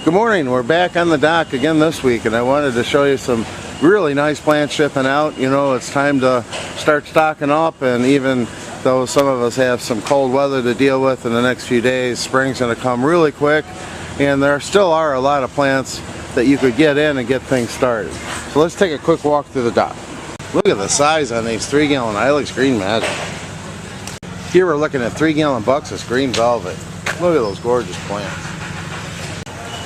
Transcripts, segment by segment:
Good morning. We're back on the dock again this week, and I wanted to show you some really nice plants shipping out. You know, it's time to start stocking up, and even though some of us have some cold weather to deal with in the next few days, spring's going to come really quick, and there still are a lot of plants that you could get in and get things started. So let's take a quick walk through the dock. Look at the size on these 3-gallon Ilex Green Magic. Here we're looking at 3-gallon Buxus Green Velvet. Look at those gorgeous plants.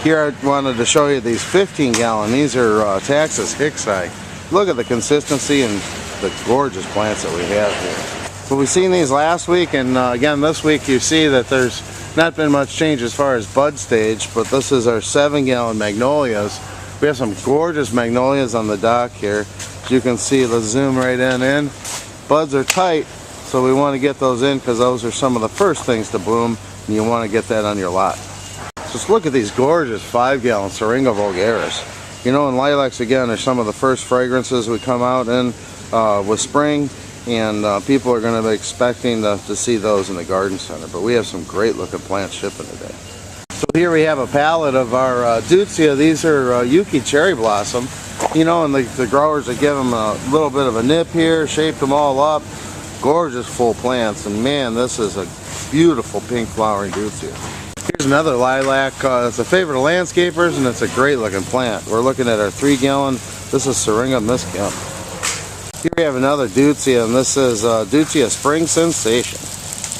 Here I wanted to show you these 15-gallon. These are Texas Hicksite. Look at the consistency and the gorgeous plants that we have here. So we've seen these last week, and again this week you see that there's not been much change as far as bud stage, but this is our 7-gallon magnolias. We have some gorgeous magnolias on the dock here. As you can see, let's zoom right in. Buds are tight, so we want to get those in because those are some of the first things to bloom, and you want to get that on your lot. Just look at these gorgeous 5-gallon Syringa vulgaris. You know, in lilacs again are some of the first fragrances we come out in with spring, and people are going to be expecting to see those in the garden center. But we have some great looking plants shipping today. So here we have a pallet of our Deutzia. These are Yuki cherry blossom. You know, and the growers that give them a little bit of a nip here, shaped them all up. Gorgeous full plants, and man, this is a beautiful pink flowering Deutzia. Here's another lilac. It's a favorite of landscapers, and it's a great looking plant. We're looking at our 3-gallon. This is Syringa Miscamp. Here we have another Deutzia, and this is Deutzia Spring Sensation.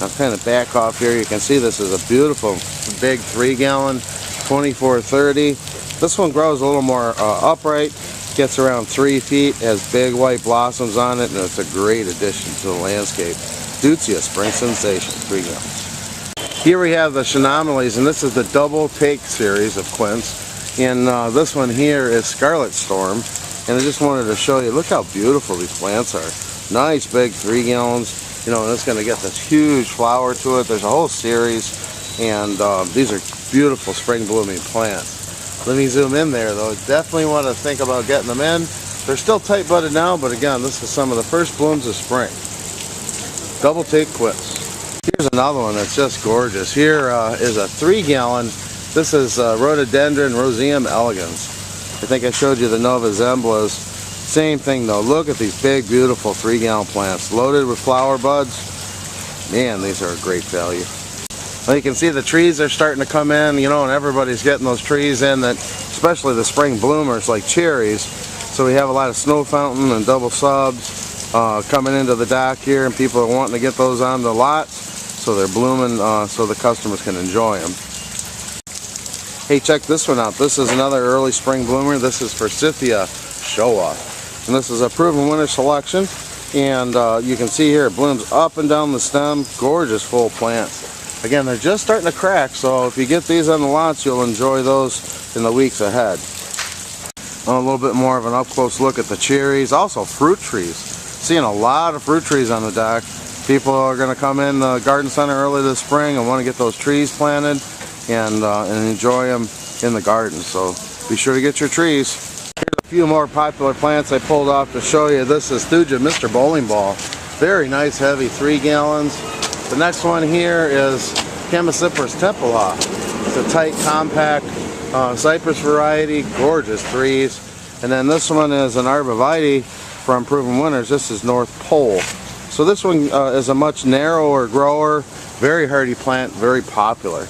I'll kind of back off here. You can see this is a beautiful big 3-gallon, 2430. This one grows a little more upright, gets around 3 feet, has big white blossoms on it, and it's a great addition to the landscape. Deutzia Spring Sensation, 3 gallons. Here we have the Chenomelies, and this is the double take series of quince. And this one here is Scarlet Storm. And I just wanted to show you, look how beautiful these plants are. Nice big 3 gallons, you know, and it's going to get this huge flower to it. There's a whole series, and these are beautiful spring blooming plants. Let me zoom in there though. Definitely want to think about getting them in. They're still tight budded now, but again, this is some of the first blooms of spring. Double take quince. Here's another one that's just gorgeous. Here is a 3-gallon. This is Rhododendron Roseum elegans. I think I showed you the Nova Zemblas. Same thing though. Look at these big, beautiful 3-gallon plants loaded with flower buds. Man, these are a great value. Well, you can see the trees are starting to come in, you know, and everybody's getting those trees in, that, especially the spring bloomers like cherries. So we have a lot of snow fountain and double subs coming into the dock here, and people are wanting to get those on the lots. So they're blooming so the customers can enjoy them. Hey, check this one out. This is another early spring bloomer. This is Forsythia Showa. And this is a proven winter selection. And you can see here it blooms up and down the stem. Gorgeous full plants. Again, they're just starting to crack, so if you get these on the lots, you'll enjoy those in the weeks ahead. A little bit more of an up-close look at the cherries. Also fruit trees. Seeing a lot of fruit trees on the dock. People are going to come in the garden center early this spring and want to get those trees planted and enjoy them in the garden. So be sure to get your trees. Here's a few more popular plants I pulled off to show you. This is Thuja Mr. Bowling Ball. Very nice, heavy 3 gallons. The next one here is Chamaecyparis Tempelhof. It's a tight, compact cypress variety, gorgeous 3s. And then this one is an arborvitae from Proven Winners. This is North Pole. So this one is a much narrower grower, very hardy plant, very popular.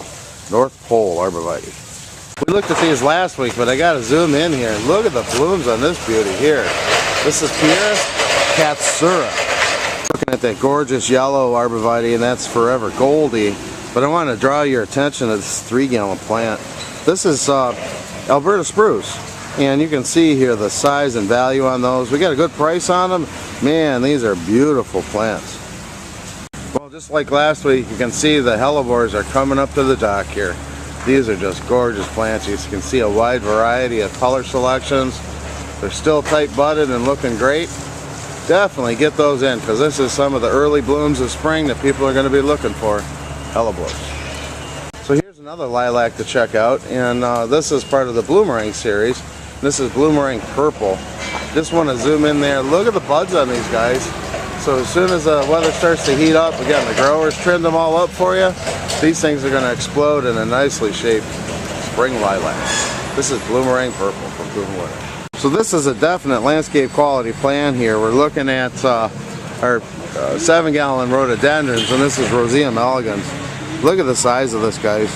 North Pole arborvitae. We looked at these last week, but I got to zoom in here and look at the blooms on this beauty here. This is Pieris Katsura. Looking at that gorgeous yellow arborvitae, and that's Forever Goldie. But I want to draw your attention to this 3-gallon plant. This is Alberta Spruce. And you can see here the size and value on those. We got a good price on them. Man, these are beautiful plants. Well, just like last week, you can see the hellebores are coming up to the dock here. These are just gorgeous plants. You can see a wide variety of color selections. They're still tight budded and looking great. Definitely get those in, because this is some of the early blooms of spring that people are going to be looking for. Hellebores. So here's another lilac to check out, and this is part of the Bloomerang series. This is Bloomerang Purple. Just want to zoom in there. Look at the buds on these guys. So as soon as the weather starts to heat up, again, the growers trimmed them all up for you. These things are going to explode in a nicely shaped spring lilac. This is Bloomerang Purple from Bloomerang. So this is a definite landscape quality plant here. We're looking at our 7-gallon rhododendrons, and this is Roseum elegans. Look at the size of this, guys.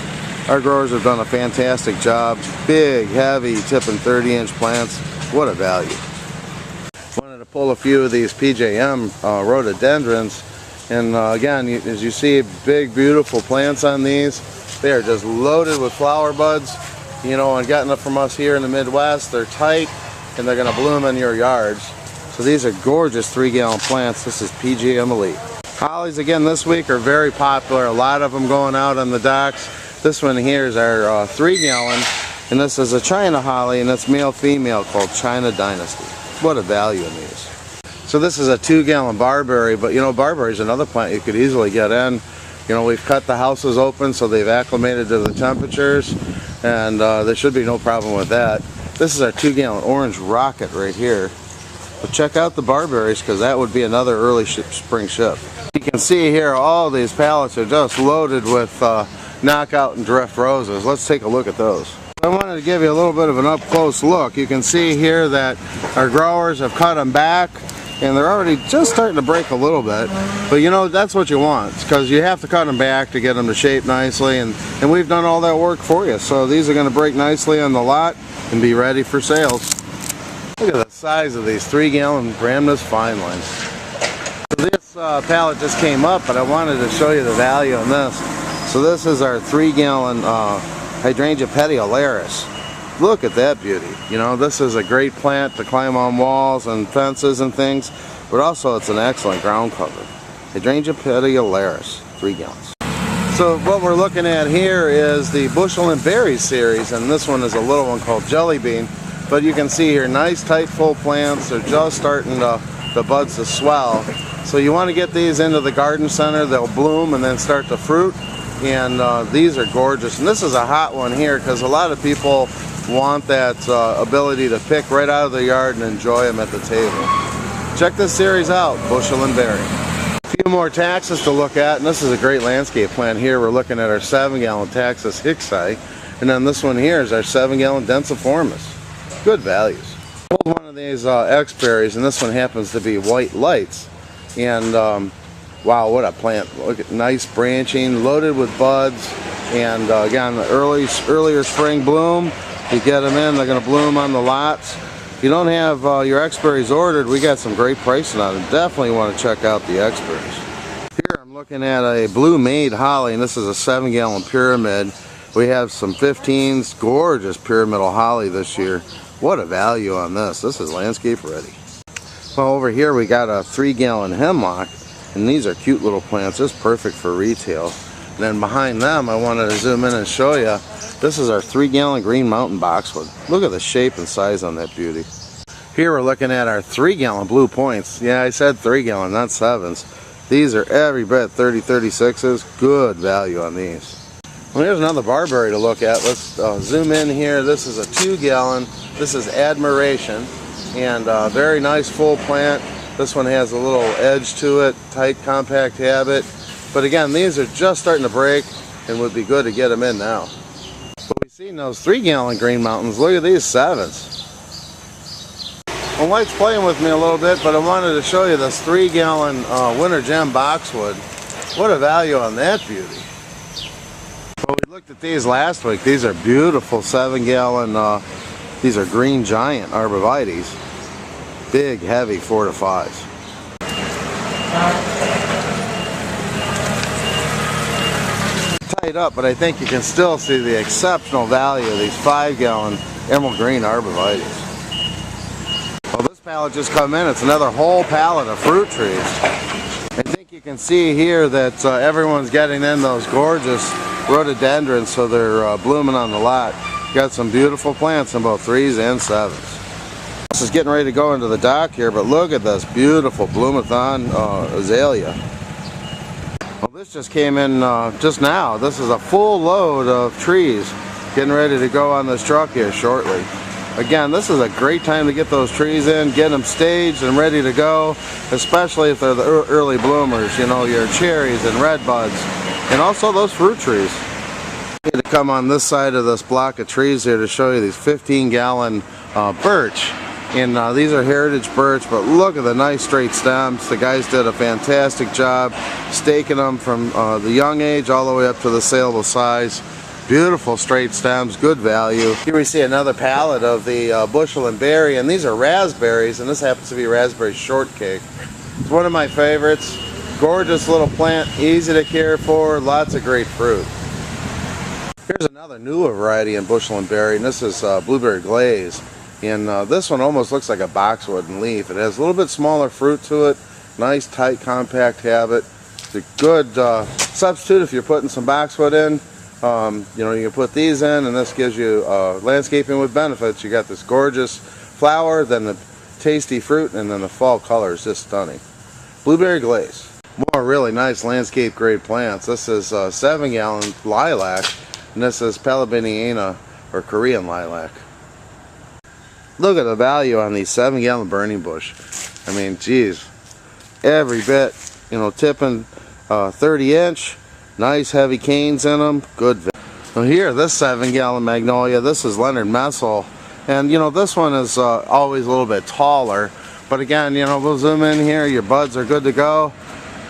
Our growers have done a fantastic job. Big, heavy, tipping 30-inch plants. What a value. Wanted to pull a few of these PJM rhododendrons, and again, as you see, big, beautiful plants on these. They are just loaded with flower buds, you know, and getting it from us here in the Midwest. They're tight, and they're going to bloom in your yards. So these are gorgeous 3-gallon plants. This is PJM Elite. Hollies again this week are very popular. A lot of them going out on the docks. This one here is our 3-gallon, and this is a China holly, and it's male-female, called China Dynasty. What a value in these. So this is a 2-gallon barberry, but you know, barberry is another plant you could easily get in. You know, we've cut the houses open so they've acclimated to the temperatures, and there should be no problem with that. This is our 2-gallon orange rocket right here. But check out the barberries, because that would be another early spring ship. You can see here all these pallets are just loaded with knockout and drift roses. Let's take a look at those. I wanted to give you a little bit of an up-close look. You can see here that our growers have cut them back, and they're already just starting to break a little bit. But you know, that's what you want, because you have to cut them back to get them to shape nicely, and we've done all that work for you. So these are going to break nicely on the lot and be ready for sales. Look at the size of these 3-gallon Bramnas fine lines. So this pallet just came up, but I wanted to show you the value on this. So this is our 3-gallon Hydrangea petiolaris. Look at that beauty. You know, this is a great plant to climb on walls and fences and things, but also it's an excellent ground cover. Hydrangea petiolaris, 3 gallons. So what we're looking at here is the Bushel and Berry series, and this one is a little one called Jelly Bean. But you can see here, nice tight full plants. They're just starting the buds to swell. So you want to get these into the garden center. They'll bloom and then start to fruit. And these are gorgeous. And this is a hot one here, because a lot of people want that ability to pick right out of the yard and enjoy them at the table. Check this series out, Bushel and Berry. A few more taxus to look at, and this is a great landscape plant here. We're looking at our 7-gallon Taxus hicksii, and then this one here is our 7-gallon densiformis. Good values. Pulled one of these X-berries, and this one happens to be white lights. And wow, what a plant. Look at nice branching, loaded with buds, and again, the earlier spring bloom. You get them in, they're going to bloom on the lots. If you don't have your X-berries ordered, we got some great pricing on them. Definitely want to check out the X-berries. Here I'm looking at a blue maid holly, and this is a 7-gallon pyramid. We have some 15s, gorgeous pyramidal holly this year. What a value on this. This is landscape ready. Well, over here we got a 3-gallon hemlock, and these are cute little plants, just perfect for retail. And then behind them, I wanted to zoom in and show you, this is our 3-gallon Green Mountain boxwood. Look at the shape and size on that beauty. Here we're looking at our 3-gallon Blue Points. Yeah, I said 3-gallon, not 7s. These are every bit 30-36s. Good value on these. Well, here's another barberry to look at. Let's zoom in here. This is a 2-gallon. This is Admiration, and very nice full plant. This one has a little edge to it, tight compact habit. But again, these are just starting to break and would be good to get them in now. But we've seen those 3-gallon Green Mountains. Look at these 7s. Well, Mike's playing with me a little bit, but I wanted to show you this 3-gallon Winter Gem Boxwood. What a value on that beauty. Well, we looked at these last week. These are beautiful 7-gallon, these are Green Giant arborvitaes. Big, heavy 4 to 5s. Tied up, but I think you can still see the exceptional value of these 5-gallon emerald green arborvitaes. Well, this pallet just come in. It's another whole pallet of fruit trees. I think you can see here that everyone's getting in those gorgeous rhododendrons, so they're blooming on the lot. Got some beautiful plants in both 3s and 7s. This is getting ready to go into the dock here, but look at this beautiful Bloomathon azalea. Well, this just came in just now. This is a full load of trees getting ready to go on this truck here shortly. Again, this is a great time to get those trees in, get them staged and ready to go, especially if they're the early bloomers, you know, your cherries and red buds, and also those fruit trees. To come on this side of this block of trees here to show you these 15-gallon birch. And these are heritage birch, but look at the nice straight stems. The guys did a fantastic job staking them from the young age all the way up to the saleable size. Beautiful straight stems, good value. Here we see another pallet of the bushel and berry, and these are raspberries, and this happens to be raspberry shortcake. It's one of my favorites. Gorgeous little plant, easy to care for, lots of great fruit. Here's another newer variety in bushel and berry, and this is blueberry glaze. And this one almost looks like a boxwood and leaf. It has a little bit smaller fruit to it, nice tight compact habit. It's a good substitute if you're putting some boxwood in. You know, you can put these in, and this gives you landscaping with benefits. You got this gorgeous flower, then the tasty fruit, and then the fall color is just stunning. Blueberry glaze. More really nice landscape grade plants. This is 7-gallon lilac, and this is Pelibiniana or Korean lilac. Look at the value on these 7-gallon burning bush. I mean, geez, every bit, you know, tipping 30-inch. Nice heavy canes in them, good. Well, here, this 7-gallon magnolia, this is Leonard Messel, and you know, this one is always a little bit taller, but again, you know, we'll zoom in here, your buds are good to go.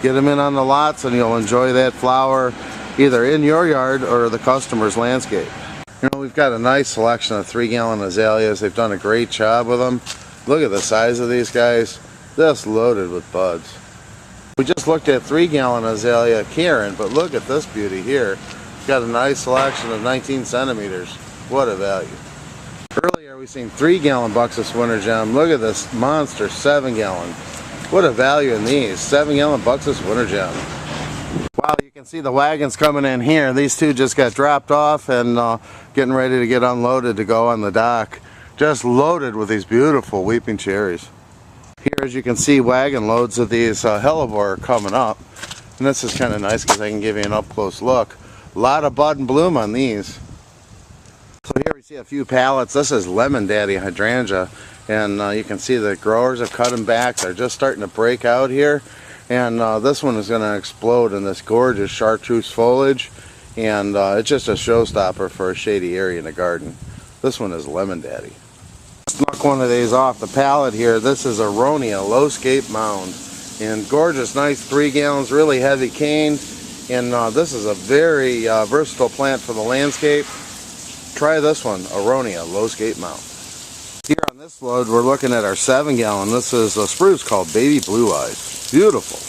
Get them in on the lots and you'll enjoy that flower either in your yard or the customer's landscape. You know, we've got a nice selection of 3-gallon azaleas. They've done a great job with them. Look at the size of these guys, just loaded with buds. We just looked at 3-gallon azalea Karen, but look at this beauty here. Got a nice selection of 19 centimeters. What a value. Earlier we seen 3-gallon Buxus Winter Gem. Look at this monster 7-gallon. What a value in these. 7-gallon Buxus Winter Gem. Wow, you can see the wagons coming in here. These two just got dropped off and getting ready to get unloaded to go on the dock. Just loaded with these beautiful weeping cherries. Here, as you can see, wagon loads of these hellebore are coming up, and this is kind of nice because I can give you an up-close look. A lot of bud and bloom on these. So here we see a few pallets. This is Lemon Daddy hydrangea, and you can see the growers have cut them back. They're just starting to break out here, and this one is going to explode in this gorgeous chartreuse foliage, and it's just a showstopper for a shady area in the garden. This one is Lemon Daddy. Snuck one of these off the pallet here. This is Aronia Low Scape Mound, and gorgeous, nice 3 gallons, really heavy cane, and this is a very versatile plant for the landscape. Try this one, Aronia Low Scape Mound. Here on this load we're looking at our 7-gallon. This is a spruce called Baby Blue Eyes. Beautiful.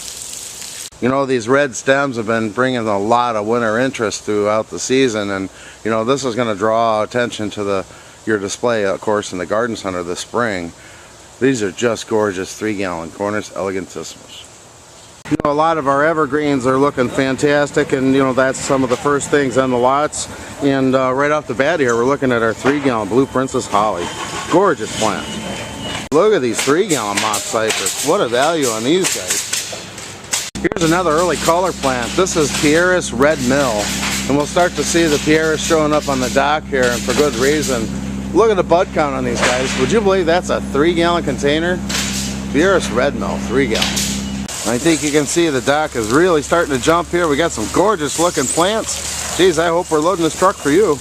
You know, these red stems have been bringing a lot of winter interest throughout the season, and you know, this is going to draw attention to your display, of course, in the garden center this spring. These are just gorgeous 3-gallon Cornus elegantissimus. You know, a lot of our evergreens are looking fantastic, and you know, that's some of the first things on the lots. And right off the bat here, we're looking at our 3-gallon Blue Princess Holly. Gorgeous plant. Look at these 3-gallon mock cypress. What a value on these guys. Here's another early color plant. This is Pieris Red Mill, and we'll start to see the Pieris showing up on the dock here, and for good reason. Look at the bud count on these guys. Would you believe that's a 3-gallon container? Pieris Red Mill, 3 gallons. I think you can see the dock is really starting to jump here. We got some gorgeous looking plants. Geez, I hope we're loading this truck for you.